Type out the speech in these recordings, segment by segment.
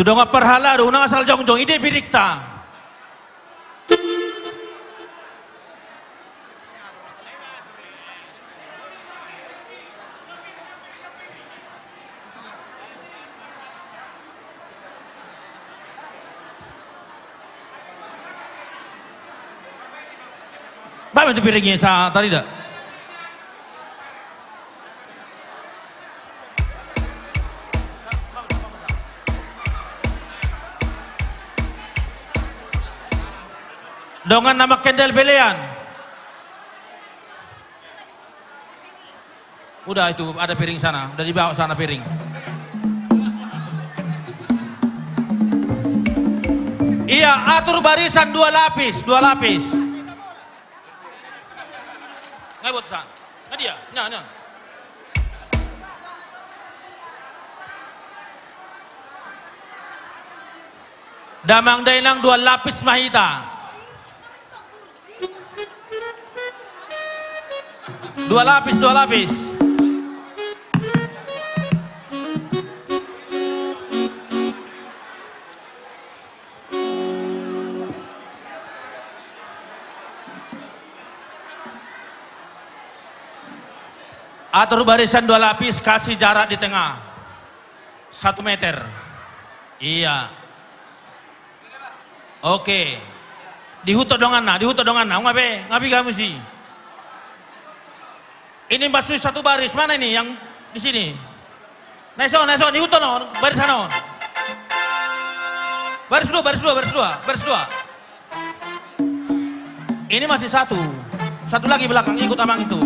Tudong perhala do unang asal jongjong ide birikta. Bapak itu piringnya sa tadi dah. Dengan nama kendel belean. Udah itu ada piring sana, udah dibawa sana piring. Iya, atur barisan dua lapis. Nggak buat sana, nggak dia, nyan. Damang dainang dua lapis mahita. Dua lapis. Atur barisan dua lapis, kasih jarak di tengah 1 meter. Iya. Oke. Dihuto dongan na, ngabi kamu sih. Ini masuk satu baris, mana ini yang di sini? Naison, dihuto no, barisan no. Baris dua. Ini masih satu lagi belakang ikut amang itu.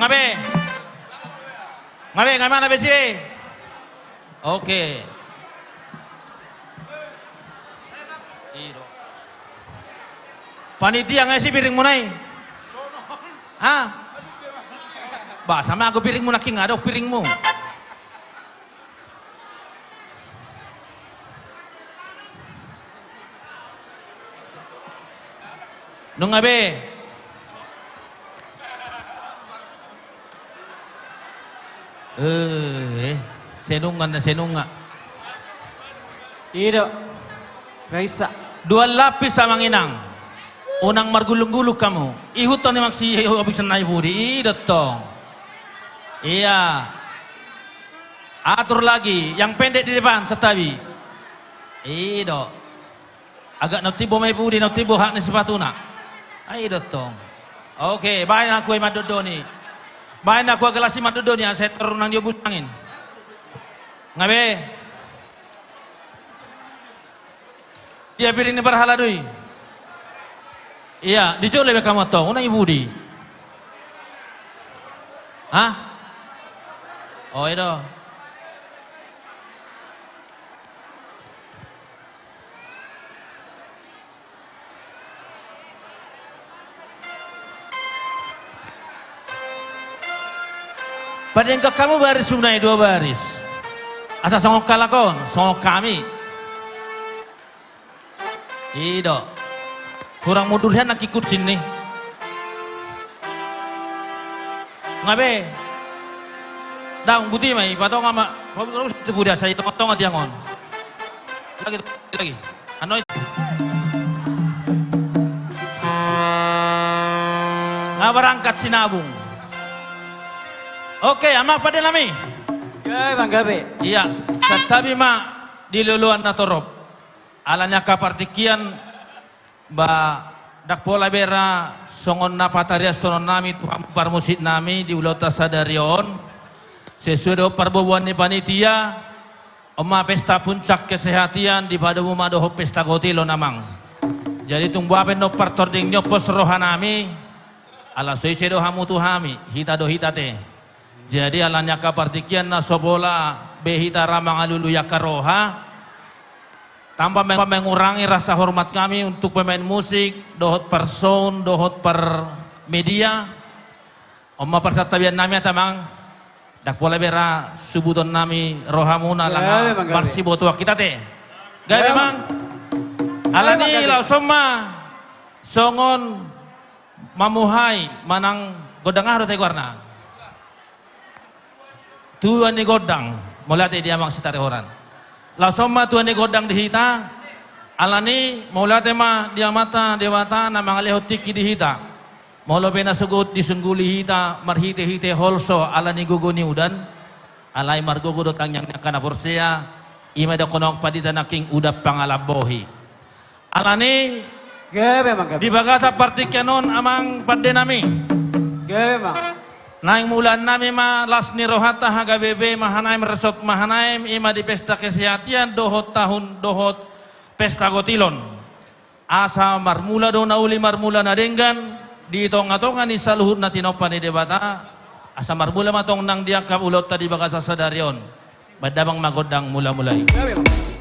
Ngabe mana besi? Oke. Panitia ngasih piringmu nai? Hah? Bah sama aku piringmu laki nggak ada piringmu. Nung ngabe? Senunga. Tidak. Raisa. Dua lapis sama nginang. Unang margulung-gulung kamu. Ihutan ni maksi abisan na ibudi. Idotong. Iya. Atur lagi. Yang pendek di depan setabi. Ido. Agak notibo may budi, notibo hak ni sepatuna. Idotong. Oke, bayan aku ay madodo ni. Bayan aku agalasi madodo niya. Saya terunang dia butangin. Ngabe. Dia piring ni berhala dui. Iya, dijual lebih kamu tahu, unang ibu di. Hah? Oh itu. Padahal kamu baris sunai 2 baris. Asa songok kalakon, songok kami. Ido. Kurang mudurnya nak ikut sini. Ngabe? Daung putih mai, patong ama. Kalau itu budak saya tong tiangon. Lagi. Ano itu? Berangkat sinabung. Oke, ama pada nami. Bang Gabe. Iya, setabi ma di luluan natorop. Alanya kapartikian ba dakpola bera songon na pataria sonon nami Tuhan parmusit nami di ulota sadarion sesuai dengan perbubuan ni panitia oma pesta puncak kesehatan di pada rumah doho pesta gotilo namang. Jadi tunggu apa no partording nyopos rohanami ala soi sedo hamu tuhami hita do hitate. Jadi alanya kapartikian na sobola behita ramang alulu yakaroha. Tanpa mengurangi rasa hormat kami untuk pemain musik, dohot per sound, dohot per media. Oma persatabian nami atamang dak pola bera subuton nami rohamuna langa marsi botua kita teh. Gaya memang alani lau soma songon mamuhai manang godangah do teh warna. tuan ni godang mula te dia mang sitare horan la somma tuan ni godang dihita alani mula te ma dia mata dewata na mangale hotiki dihita molo bena sugut disungguli hita marhite hite holso alani guguni udan alai margogo dotang yang kana porsea ima da konong padita naking udap pangalabohi alani Gabe manggabe. di bagasa partikenon amang padde nami Gabe mang. naing mulan nami ma las ni rohata haga bebe mahanaim resort mahanaim ima di pesta kesehatian dohot tahun dohot pesta gotilon asa marmula do nauli marmula nadenggan di tonga-tonga ni saluhut na tinopan ni debata asa marmula matong nang diakap ulot tadi bagasa sadarion badabang magodang mula-mulai Gabe mang.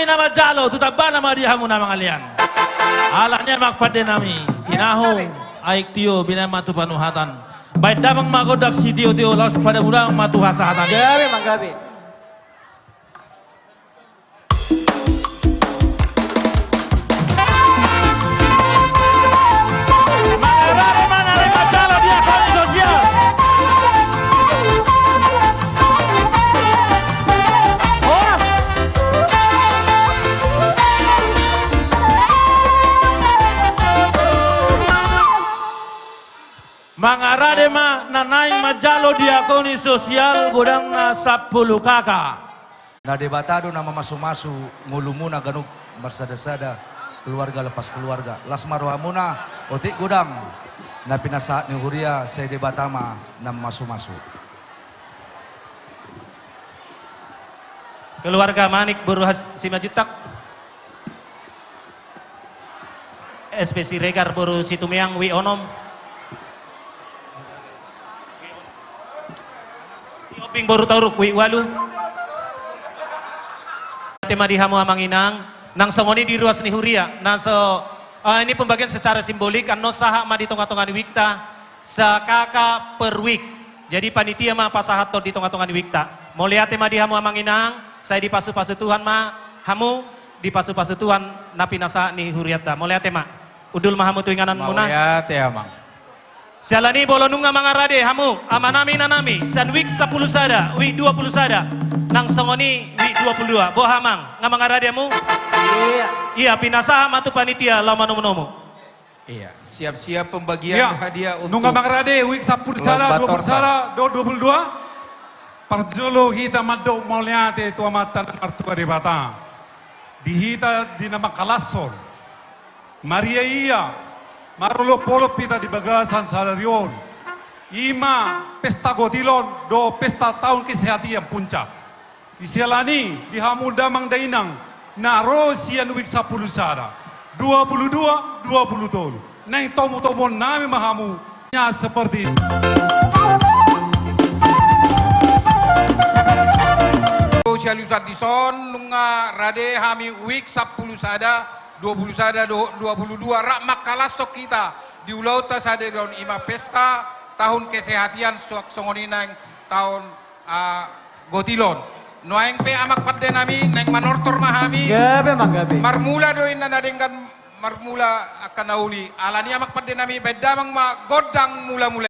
nami nama jalo tutaba nama dia hamu nama kalian. Alanya makpade nami tinaho aik tio bina matu panuhatan. Baik damang magodak si tio laus pada budang matu hasahatan. Gabi mang gabi. Mangarade mana nama jalo dia koni sosial. Oras. Mangarade ma nanai majalo diakoni sosial godang na 10 kakak. Na debatado na mamasu-masu ngulumuna ganug bersada-sada keluarga lepas keluarga. Las marwamuna otik godang na pinasaat ni Huria sa debatama na masu-masu. Keluarga Manik Buruhas Simajutak, SPC Regar Buru Situmiang Wi Onom, Oping Boru Tauruk Wi Walu, tema di Hamu Amanginang, nang songoni di ruas ni Huria, nang ini pembagian secara simbolik, ano saha ma di tonga-tonga di Wikta, sa kaka per week. Jadi panitia ma pasahat to di tonga-tonga di Wikta. Mau lihat tema di Hamu Amanginang, saya di pasu-pasu Tuhan ma, hamu di pasu-pasu Tuhan napi nasa ni Huriata. Mau lihat tema, udul ma hamu tuinganan muna. Mau ya teh amang. Sialani bolonunga mangarade hamu, amanami nanami, san week 10 sada, week 20 sada, nang songoni week 22. Bo hamang, nga mangarade hamu? Iya. Iya, pinasa matu panitia lama nomu-nomu. Iya, siap-siap pembagian hadiah untuk Nunga Magrade, week 10 sala, 20 sala, 22. Parjolo hita maddo moliate tua matan martua de bata. Dihita di nama Kalasol. Maria iya, marolo polo pita di bagasan salarion. Ima pesta gotilon, do pesta tahun kesehatan puncak. Isialani di hamuda mang dainang, naro sian week 10 sala. 22, 20 tol. Neng tomo-tomo nami mahamu, nya seperti Sosialisasi nunga rade hami week 10 sada 20 sada 22 rak makalasok kita di ulauta sada daun ima pesta tahun kesehatan suak songoninang tahun gotilon noeng pe amak padde nami neng manortor mahami Gabi mang gabi. marmula doin nanadengkan marmula akan nauli alani amak padde nami bedamang ma godang mula-mula